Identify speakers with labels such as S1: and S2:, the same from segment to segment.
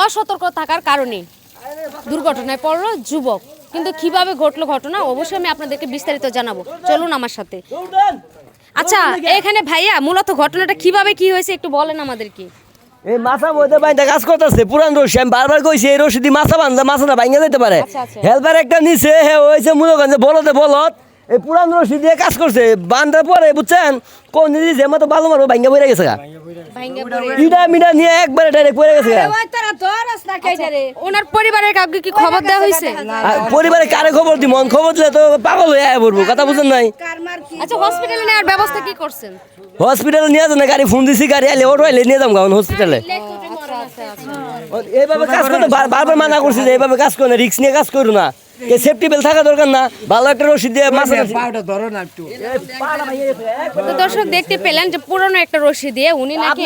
S1: অসতর্ক থাকার কারণে দুর্ঘটনায় পড়লো যুবক। কিন্তু কিভাবে ঘটলো ঘটনা অবশ্যই আমি আপনাদেরকে বিস্তারিত জানাবো, চলুন আমার সাথে। আচ্ছা এখানে ভাইয়া মূলত ঘটনাটা কিভাবে কি হয়েছে একটু বলেন আমাদেরকে।
S2: এই মাছা মধ্যে বাইন্দা কাজ করতেছে পুরান রশি, আমি বারবার কইছি এই রশি দিয়ে মাছা বান্ধলে মাছটা ভাঙা যেতে পারে। হেল্পার একটা নিচে হয়েছে মনে করেন যে বলতে বলত এই পুরান রশি দিয়ে কাজ করছে বান্ধার পরে বুঝছেন কোন দিয়েছে মতো ভালো মারো ভাঙ্গা পড়ে গেছে ইটা মিটা নিয়ে একবারে ডাইরেক্ট পড়ে গেছে।
S1: ওনার পরিবারের কাউকে কি খবর দেওয়া হয়েছে?
S2: পরিবারে কারে খবর দি মন খবর দিলে তো পাগল হয়ে আয় পড়বো, কথা বুঝেন নাই?
S1: আচ্ছা হসপিটালে নেওয়ার ব্যবস্থা কি করছেন?
S2: হসপিটালে নিয়ে যান না, গাড়ি ফোন দিছি, গাড়ি আইলে অটো আইলে নিয়ে যাম গাউন হসপিটালে। এইভাবে কাজ করতে বারবার মানা করছি যে এইভাবে কাজ করো না, রিস্ক নিয়ে কাজ করো না, সেফটি বেল্ট থাকা দরকার না, ভালো একটা রশি দিয়ে মাছ ধরো না একটু।
S1: তো দর্শক দেখতে পেলেন যে পুরনো একটা রশি দিয়ে উনি নাকি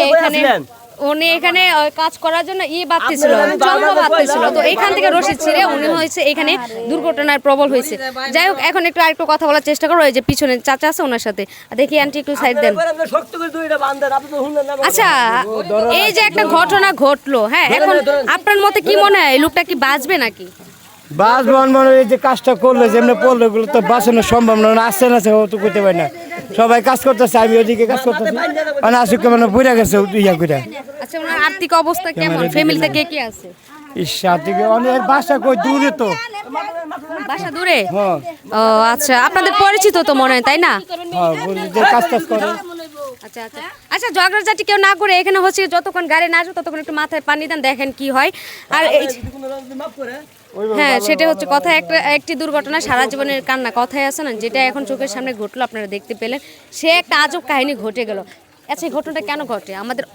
S1: এখানে কাজ করার জন্য বাঁধতেছিল, জন্ম বাঁধতেছিল। তো এখান থেকে রশি ছিঁড়ে উনি হয়েছে এখানে দুর্ঘটনার প্রবল হয়েছে। যাই হোক এখন একটু আরেকটু কথা বলার চেষ্টা করো, এই যে পিছনে চাচা আছে ওনার সাথে দেখি, আন্টি একটু সাইড দেন। আচ্ছা এই যে একটা ঘটনা ঘটলো, হ্যাঁ এখন আপনার মতে কি মনে হয় লোকটা কি বাঁচবে নাকি?
S3: বাস মনে এই যে কাজটা করলো যেমনি পড়লো এগুলো তো বাঁচানো সম্ভব না, আসছে না ও তো করতে পারি না, সবাই কাজ করতেছে আমি ওদিকে কাজ করতেছি, মানে আসুক মানে বুঝা গেছে ইয়া করে।
S1: আচ্ছা ওনার আর্থিক অবস্থা কেমন, ফ্যামিলিতে কে কে আছে?
S3: থেকে অনেক বাসা কই দূরে, তো
S1: বাসা দূরে। ও আচ্ছা আপনাদের পরিচিত তো মনে হয় তাই না?
S3: কাজ টাজ করে।
S1: আচ্ছা আচ্ছা আচ্ছা ঝগড়াঝাটি কেউ না করে এখানে হচ্ছে যতক্ষণ গাড়ি না আসবে ততক্ষণ একটু মাথায় পানি দেন, দেখেন কি হয়। আর হ্যাঁ সেটা হচ্ছে কথা, একটি দুর্ঘটনা সারা জীবনের কান্না, কথাই আছে না, যেটা এখন চোখের সামনে ঘটলো আপনারা দেখতে পেলেন, সে একটা আজব কাহিনী ঘটে গেল। আচ্ছা এই ঘটনাটা কেন ঘটে? আমাদের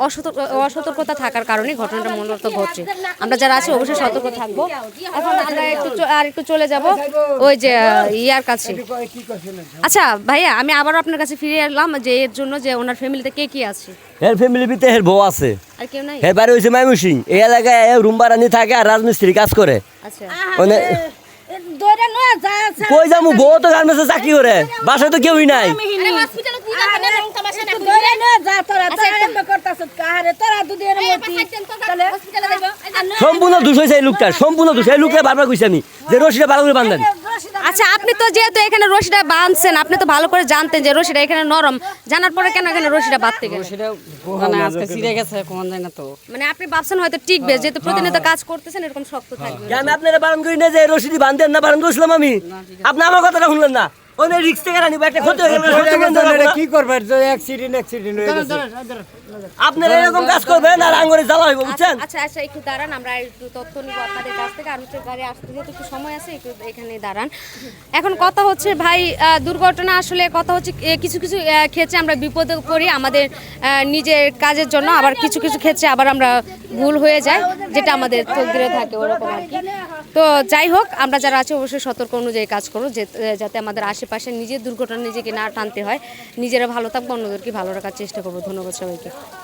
S1: অসতর্কতা থাকার কারণে ঘটনাটা মূলত ঘটছে। আমরা যারা আছি অবশ্যই সতর্ক থাকবো। এখন আমরা একটু চলে যাব ওই যে ইয়ার কাছে। আচ্ছা ভাইয়া আমি আবারও আপনার কাছে ফিরে এলাম যে এর জন্য যে ওনার ফ্যামিলিতে কে কি আছে?
S2: এর ফ্যামিলির ভিতরে এর বউ আছে,
S1: আর কেউ নাই?
S2: এর বাড়ি হয়েছে ময়মনসিংহ, এই এলাকায় রুম ভাড়া নিয়ে থাকে আর রাজমিস্ত্রি কাজ করে।
S1: আচ্ছা
S2: কই যাবো, বউ তো গার্মেন্টসে চাকরি করে, বাসায় তো কেউই নাই। সম্পূর্ণ দোষ হয়েছে এই লোকটার, সম্পূর্ণ দোষ। এই লোকটা বারবার কইছি আমি যে রশিটা ভালো করে বাঁধেন।
S1: আচ্ছা আপনি তো যেহেতু এখানে রশিটা বাঁধছেন আপনি তো ভালো করে জানতেন যে রশিটা এখানে নরম, জানার পরে কেন এখানে রশিটা বাঁধতে গেলেন?
S4: মানে আজকে ছিঁড়ে গেছে কোন যায় না তো,
S1: মানে আপনি ভাবছেন হয়তো টিকবে, যেহেতু প্রতিনিয়ত কাজ করতেছেন এরকম শক্ত থাকবে।
S2: আমি আপনারা বারণ করি না যে রশিদি বাঁধেন না, বারণ করছিলাম আমি, আপনি আমার কথাটা শুনলেন না। অনেক রিস্ক থেকে রাখি একটা ক্ষতি হয়ে গেল,
S3: কি করবে অ্যাক্সিডেন্ট হয়ে গেছে।
S2: আপনারা এরকম কাজ করবেন আর আঙ্গুরে জ্বালা হইব, বুঝছেন?
S1: আচ্ছা আচ্ছা একটু দাঁড়ান, আমরা একটু তথ্য নিব আপনাদের কাছ থেকে। আমি তো গাড়ি আসতে যেহেতু একটু সময় আছে, একটু এখানে দাঁড়ান। এখন কথা হচ্ছে ভাই দুর্ঘটনা আসলে কথা হচ্ছে কিছু কিছু ক্ষেত্রে আমরা বিপদে পড়ি আমাদের নিজের কাজের জন্য, আবার কিছু কিছু ক্ষেত্রে আবার আমরা ভুল হয়ে যায় যেটা আমাদের তকদিরে থাকে ওরকম আর কি। তো যাই হোক আমরা যারা আছি অবশ্যই সতর্ক অনুযায়ী কাজ করো, যাতে আমাদের আশেপাশে নিজের দুর্ঘটনা নিজেকে না টানতে হয়। নিজেরা ভালো থাকবো, অন্যদেরকে ভালো রাখার চেষ্টা করবো। ধন্যবাদ সবাইকে।